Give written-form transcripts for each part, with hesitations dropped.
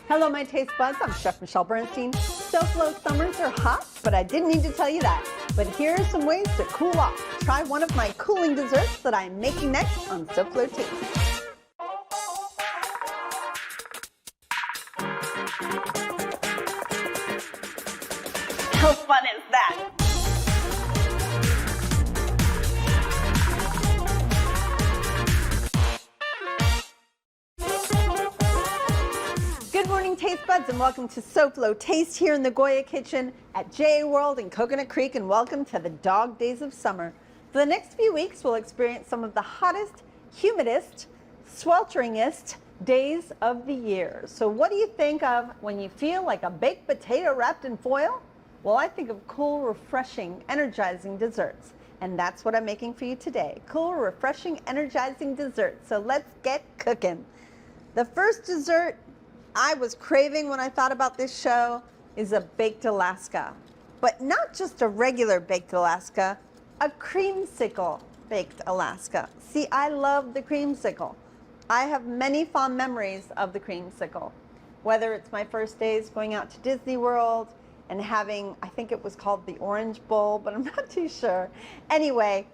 Hello, my taste buds. I'm Chef Michelle Bernstein. SoFlo summers are hot, but I didn't need to tell you that. But here are some ways to cool off. Try one of my cooling desserts that I'm making next on SoFlo Taste. How fun is that? Good morning, taste buds, and welcome to SoFlo Taste here in the Goya kitchen at JA World in Coconut Creek, and welcome to the dog days of summer. For the next few weeks, we'll experience some of the hottest, humidest, swelteringest days of the year. So what do you think of when you feel like a baked potato wrapped in foil? Well, I think of cool, refreshing, energizing desserts. And that's what I'm making for you today. Cool, refreshing, energizing desserts. So let's get cooking. The first dessert I was craving when I thought about this show is a baked Alaska. But not just a regular baked Alaska, a creamsicle baked Alaska. See, I love the creamsicle. I have many fond memories of the creamsicle. Whether it's my first days going out to Disney World and having, I think it was called the Orange Bowl, but I'm not too sure. Anyway,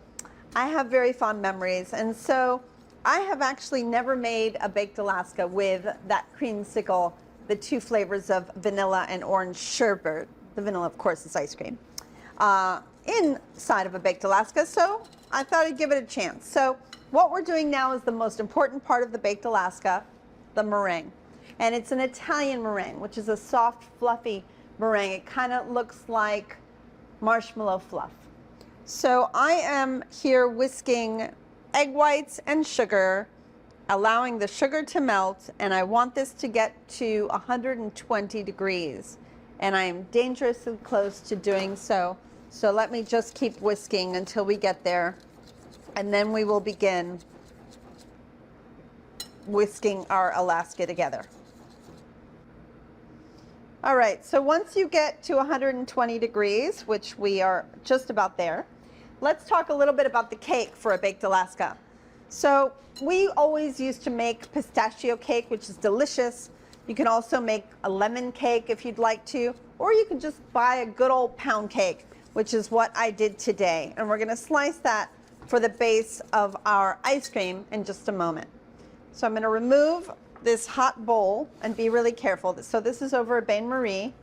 I have very fond memories. And so I have actually never made a baked Alaska with that creamsicle, the two flavors of vanilla and orange sherbet. The vanilla, of course, is ice cream, inside of a baked Alaska. So I thought I'd give it a chance. So what we're doing now is the most important part of the baked Alaska, the meringue. And it's an Italian meringue, which is a soft, fluffy meringue. It kind of looks like marshmallow fluff. So I am here whisking egg whites and sugar, allowing the sugar to melt, and I want this to get to 120 degrees. And I am dangerously close to doing so. So let me just keep whisking until we get there, and then we will begin whisking our Alaska together. All right, so once you get to 120 degrees, which we are just about there, let's talk a little bit about the cake for a baked Alaska. So we always used to make pistachio cake, which is delicious. You can also make a lemon cake if you'd like to, or you can just buy a good old pound cake, which is what I did today. And we're gonna slice that for the base of our ice cream in just a moment. So I'm gonna remove this hot bowl and be really careful. So this is over a bain-marie,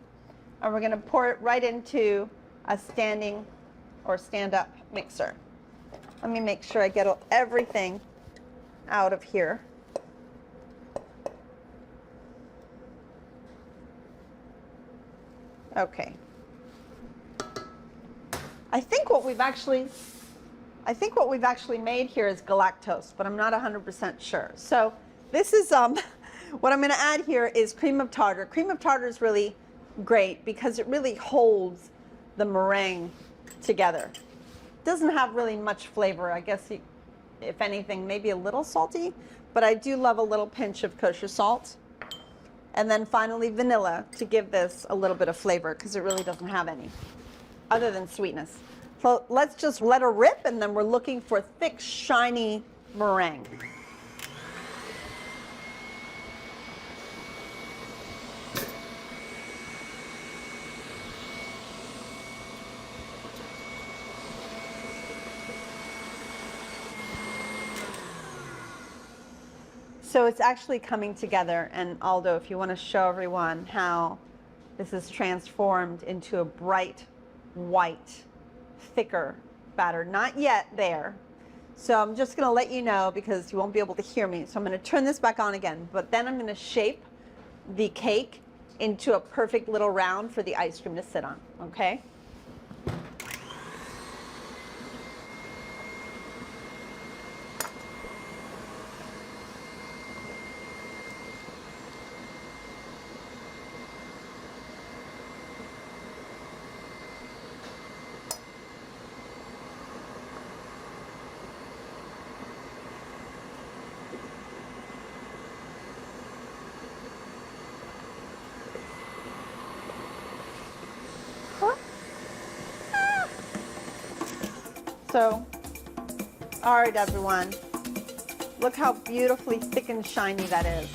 and we're gonna pour it right into a standing or stand-up mixer. Let me make sure I get everything out of here. Okay. I think what we've actually made here is galactose, but I'm not 100% sure. So this is what I'm going to add here is cream of tartar. Cream of tartar is really great because it really holds the meringue together. Doesn't have really much flavor. I guess if anything, maybe a little salty, but I do love a little pinch of kosher salt. And then finally vanilla to give this a little bit of flavor because it really doesn't have any other than sweetness. So let's just let her rip, and then we're looking for thick, shiny meringue. So it's actually coming together, and Aldo, if you want to show everyone how this is transformed into a bright white, thicker batter. Not yet there. So I'm just going to let you know because you won't be able to hear me. So I'm going to turn this back on again, but then I'm going to shape the cake into a perfect little round for the ice cream to sit on, okay? So, all right, everyone, look how beautifully thick and shiny that is.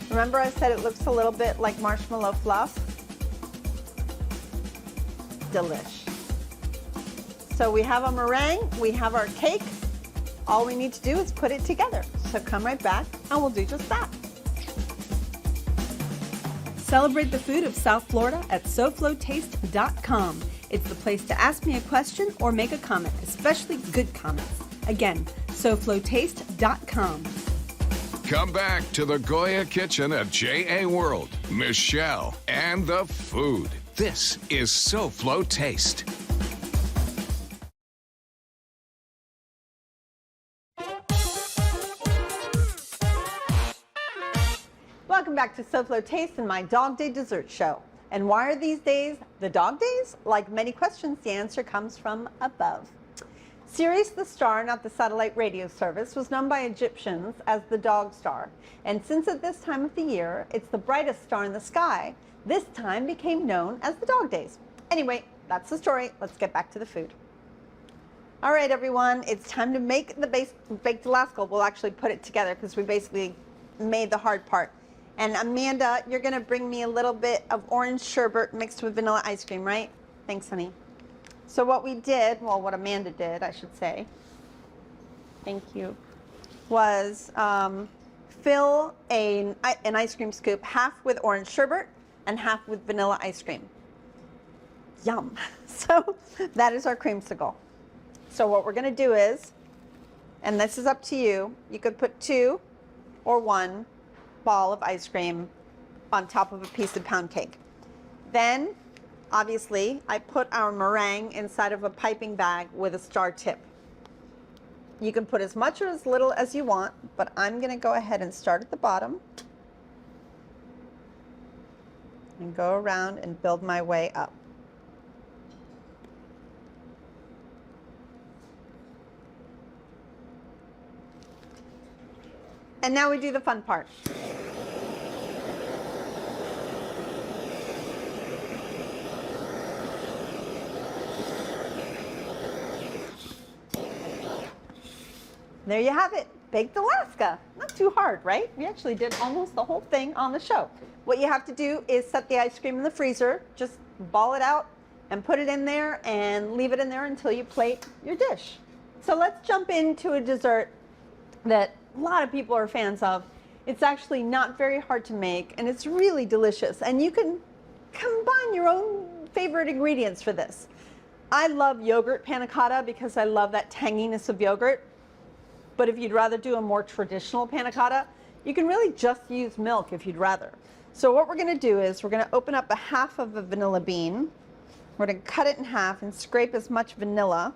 Remember I said it looks a little bit like marshmallow fluff? Delish. So we have a meringue, we have our cake. All we need to do is put it together. So come right back and we'll do just that. Celebrate the food of South Florida at SoFloTaste.com. It's the place to ask me a question or make a comment, especially good comments. Again, SoFloTaste.com. Come back to the Goya Kitchen at JA World, Michelle, and the food. This is SoFlo Taste. Welcome back to SoFlo Taste and my Dog Day Dessert Show. And why are these days the dog days? Like many questions, the answer comes from above. Sirius the Star, not the satellite radio service, was known by Egyptians as the dog star. And since at this time of the year, it's the brightest star in the sky, this time became known as the dog days. Anyway, that's the story. Let's get back to the food. All right, everyone, it's time to make the baked Alaska. We'll actually put it together because we basically made the hard part. And Amanda, you're gonna bring me a little bit of orange sherbet mixed with vanilla ice cream, right? Thanks, honey. So what we did, well, what Amanda did, I should say, thank you, was fill an ice cream scoop half with orange sherbet and half with vanilla ice cream. Yum. So that is our creamsicle. So what we're gonna do is, and this is up to you, you could put 2 or 1 ball of ice cream on top of a piece of pound cake. Then, obviously, I put our meringue inside of a piping bag with a star tip. You can put as much or as little as you want, but I'm gonna go ahead and start at the bottom and go around and build my way up. And now we do the fun part. There you have it, baked Alaska. Not too hard, right? We actually did almost the whole thing on the show. What you have to do is set the ice cream in the freezer, just ball it out and put it in there and leave it in there until you plate your dish. So let's jump into a dessert that a lot of people are fans of. It's actually not very hard to make and it's really delicious. And you can combine your own favorite ingredients for this. I love yogurt panna cotta because I love that tanginess of yogurt. But if you'd rather do a more traditional panna cotta, you can really just use milk if you'd rather. So what we're gonna do is we're gonna open up a half of a vanilla bean. We're gonna cut it in half and scrape as much vanilla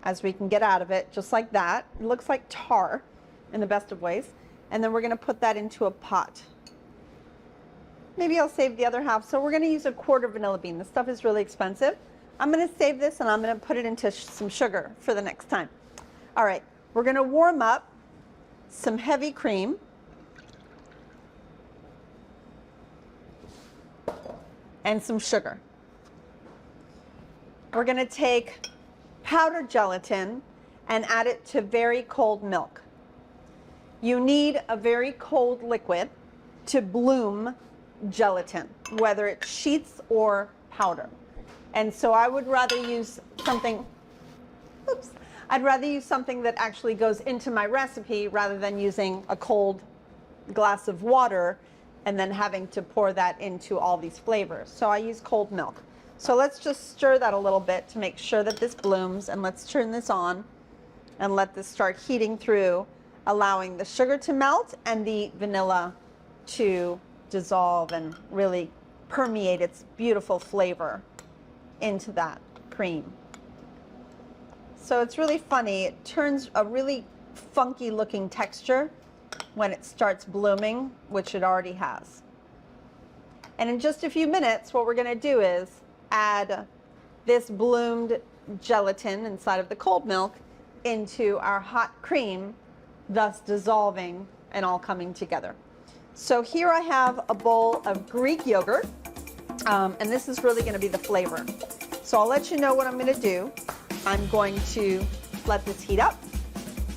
as we can get out of it, just like that. It looks like tar in the best of ways. And then we're gonna put that into a pot. Maybe I'll save the other half. So we're gonna use a quarter vanilla bean. This stuff is really expensive. I'm gonna save this and I'm gonna put it into some sugar for the next time. All right, we're gonna warm up some heavy cream. And some sugar. We're gonna take powdered gelatin and add it to very cold milk. You need a very cold liquid to bloom gelatin, whether it's sheets or powder. And so I would rather use something, I'd rather use something that actually goes into my recipe rather than using a cold glass of water and then having to pour that into all these flavors. So I use cold milk. So let's just stir that a little bit to make sure that this blooms, and let's turn this on and let this start heating through, allowing the sugar to melt and the vanilla to dissolve and really permeate its beautiful flavor into that cream. So it's really funny. It turns a really funky looking texture when it starts blooming, which it already has. And in just a few minutes, what we're gonna do is add this bloomed gelatin inside of the cold milk into our hot cream, thus dissolving and all coming together. So here I have a bowl of Greek yogurt, and this is really gonna be the flavor. So I'll let you know what I'm gonna do. I'm going to let this heat up.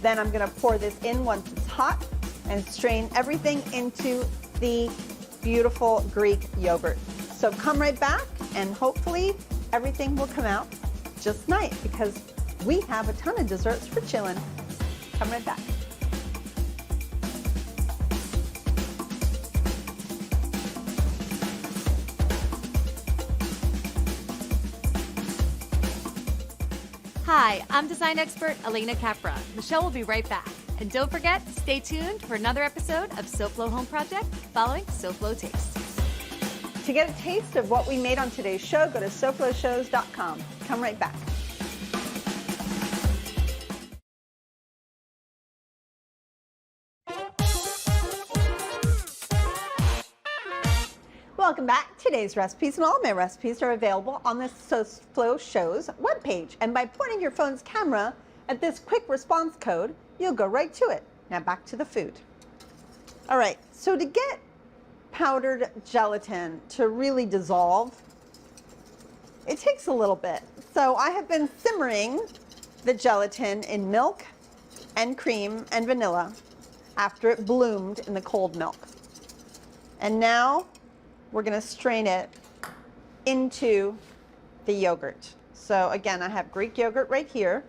Then I'm gonna pour this in once it's hot. and strain everything into the beautiful Greek yogurt. So come right back and hopefully everything will come out just nice because we have a ton of desserts for chillin'. Come right back. Hi, I'm design expert Elena Capra. Michelle will be right back. And don't forget, stay tuned for another episode of SoFlo Home Project following SoFlo Taste. To get a taste of what we made on today's show, go to SoFloShows.com. Come right back. Welcome back. Today's recipes and all my recipes are available on the SoFlo Shows webpage. And by pointing your phone's camera at this quick response code, you'll go right to it. Now back to the food. All right, so to get powdered gelatin to really dissolve, it takes a little bit. So I have been simmering the gelatin in milk and cream and vanilla after it bloomed in the cold milk. And now we're gonna strain it into the yogurt. So again, I have Greek yogurt right here.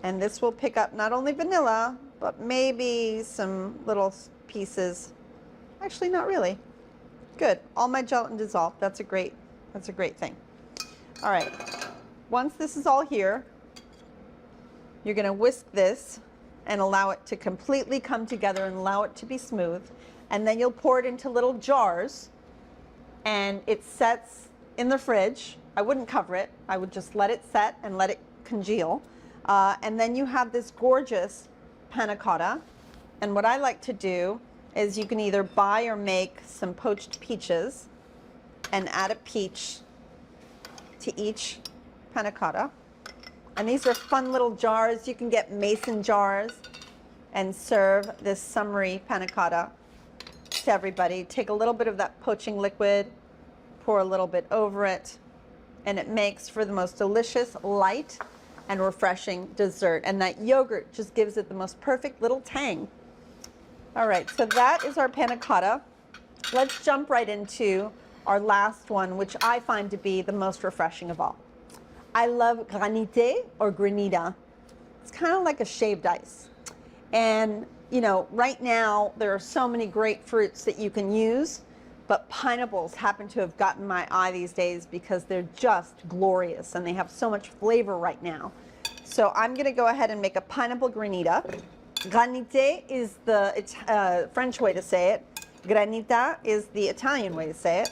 And this will pick up not only vanilla, but maybe some little pieces. Actually, not really. Good. All my gelatin dissolved. That's a great thing. All right. Once this is all here, you're going to whisk this and allow it to completely come together and allow it to be smooth. And then you'll pour it into little jars and it sets in the fridge. I wouldn't cover it. I would just let it set and let it congeal. And then you have this gorgeous panna cotta. And what I like to do is you can either buy or make some poached peaches and add a peach to each panna cotta. And these are fun little jars. You can get mason jars and serve this summery panna cotta to everybody. Take a little bit of that poaching liquid, pour a little bit over it, and it makes for the most delicious, light, and refreshing dessert. And that yogurt just gives it the most perfect little tang. All right, so that is our panna cotta. Let's jump right into our last one, which I find to be the most refreshing of all. I love Granita or Granita. It's kind of like a shaved ice. And you know, right now there are so many great fruits that you can use, but pineapples happen to have gotten my eye these days because they're just glorious and they have so much flavor right now. So I'm gonna go ahead and make a pineapple granita. Granite is the French way to say it. Granita is the Italian way to say it.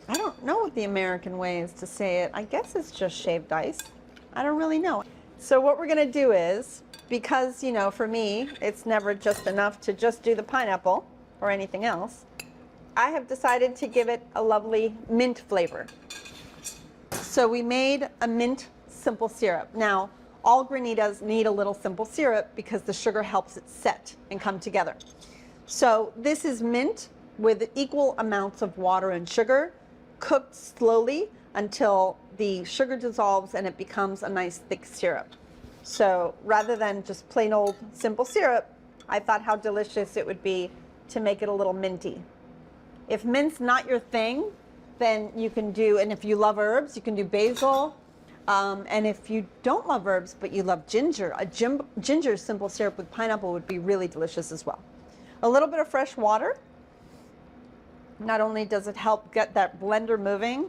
I don't know what the American way is to say it. I guess it's just shaved ice. I don't really know. So what we're gonna do is, because you know, for me, it's never just enough to just do the pineapple or anything else, I have decided to give it a lovely mint flavor. So we made a mint simple syrup. Now, all granitas need a little simple syrup because the sugar helps it set and come together. So this is mint with equal amounts of water and sugar, cooked slowly until the sugar dissolves and it becomes a nice thick syrup. So rather than just plain old simple syrup, I thought how delicious it would be to make it a little minty. If mint's not your thing, then you can do, and if you love herbs, you can do basil. And if you don't love herbs, but you love ginger, a ginger simple syrup with pineapple would be really delicious as well. A little bit of fresh water. Not only does it help get that blender moving,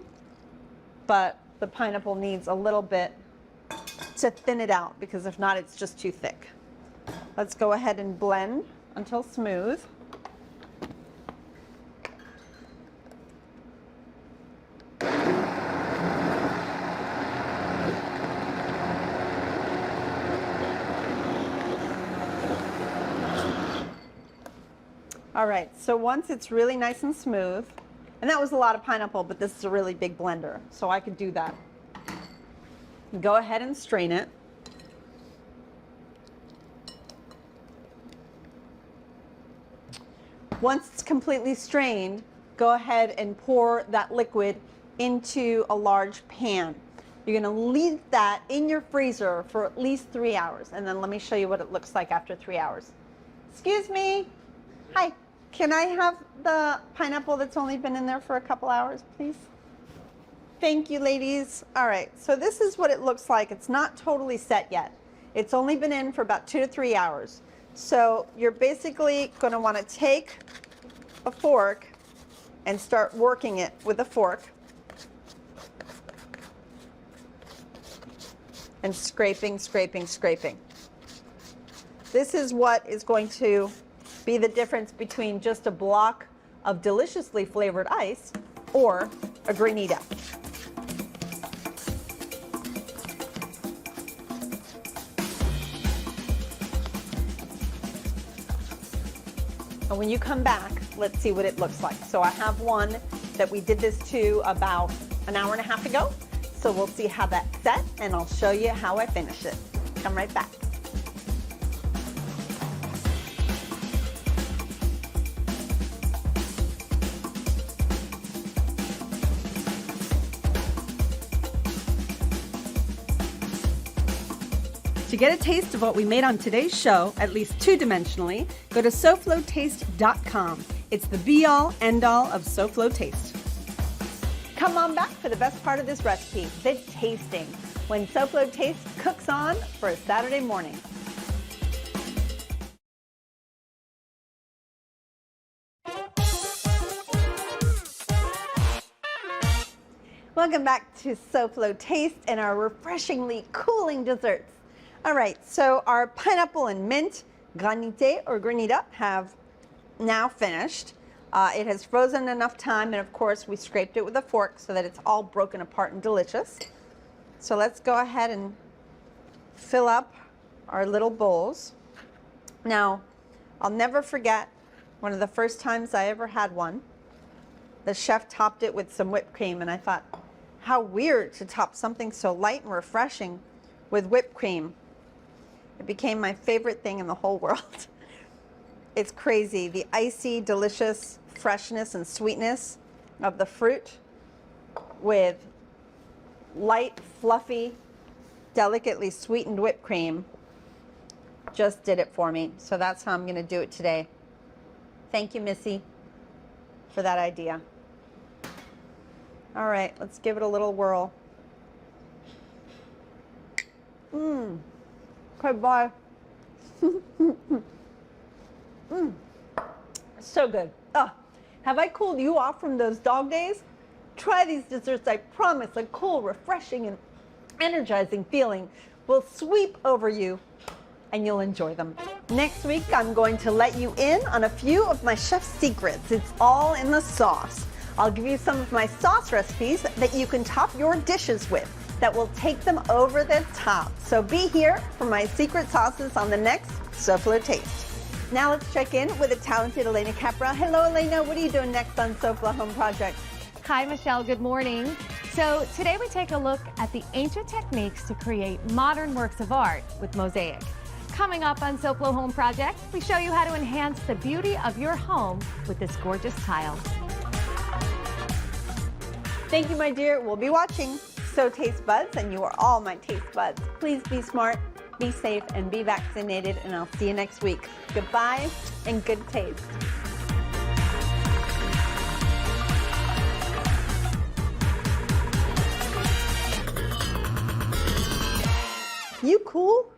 but the pineapple needs a little bit to thin it out because if not, it's just too thick. Let's go ahead and blend until smooth. All right, so once it's really nice and smooth, and that was a lot of pineapple, but this is a really big blender, so I could do that. Go ahead and strain it. Once it's completely strained, go ahead and pour that liquid into a large pan. You're gonna leave that in your freezer for at least 3 hours. And then let me show you what it looks like after 3 hours. Excuse me. Hi. Can I have the pineapple that's only been in there for a couple hours, please? Thank you, ladies. All right, so this is what it looks like. It's not totally set yet. It's only been in for about 2 to 3 hours. So you're basically gonna wanna take a fork and start working it with a fork and scraping, scraping, scraping. This is what is going to be the difference between just a block of deliciously flavored ice or a Granita. And when you come back, let's see what it looks like. So I have one that we did this to about an hour and a half ago. So we'll see how that's set, and I'll show you how I finish it. Come right back. To get a taste of what we made on today's show, at least two-dimensionally, go to SoFloTaste.com. It's the be-all, end-all of SoFlo Taste. Come on back for the best part of this recipe, the tasting, when SoFlo Taste cooks on for a Saturday morning. Welcome back to SoFlo Taste and our refreshingly cooling desserts. All right, so our pineapple and mint granite or granita have now finished. It has frozen enough time, and of course we scraped it with a fork so that it's all broken apart and delicious. So let's go ahead and fill up our little bowls. Now, I'll never forget one of the first times I ever had one. The chef topped it with some whipped cream, and I thought, how weird to top something so light and refreshing with whipped cream. It became my favorite thing in the whole world. It's crazy, the icy, delicious freshness and sweetness of the fruit with light, fluffy, delicately sweetened whipped cream just did it for me. So that's how I'm gonna do it today. Thank you, Missy, for that idea. All right, let's give it a little whirl. Okay, bye. So good. Oh, have I cooled you off from those dog days? Try these desserts. I promise a cool, refreshing, and energizing feeling will sweep over you, and you'll enjoy them. Next week, I'm going to let you in on a few of my chef's secrets. It's all in the sauce. I'll give you some of my sauce recipes that you can top your dishes with that will take them over the top. So be here for my secret sauces on the next SoFlo Taste. Now let's check in with the talented Elena Capra. Hello, Elena. What are you doing next on SoFlo Home Project? Hi, Michelle. Good morning. So today we take a look at the ancient techniques to create modern works of art with mosaic. Coming up on SoFlo Home Project, we show you how to enhance the beauty of your home with this gorgeous tile. Thank you, my dear. We'll be watching. So taste buds, and you are all my taste buds. Please be smart, be safe, and be vaccinated, and I'll see you next week. Goodbye and good taste. You cool?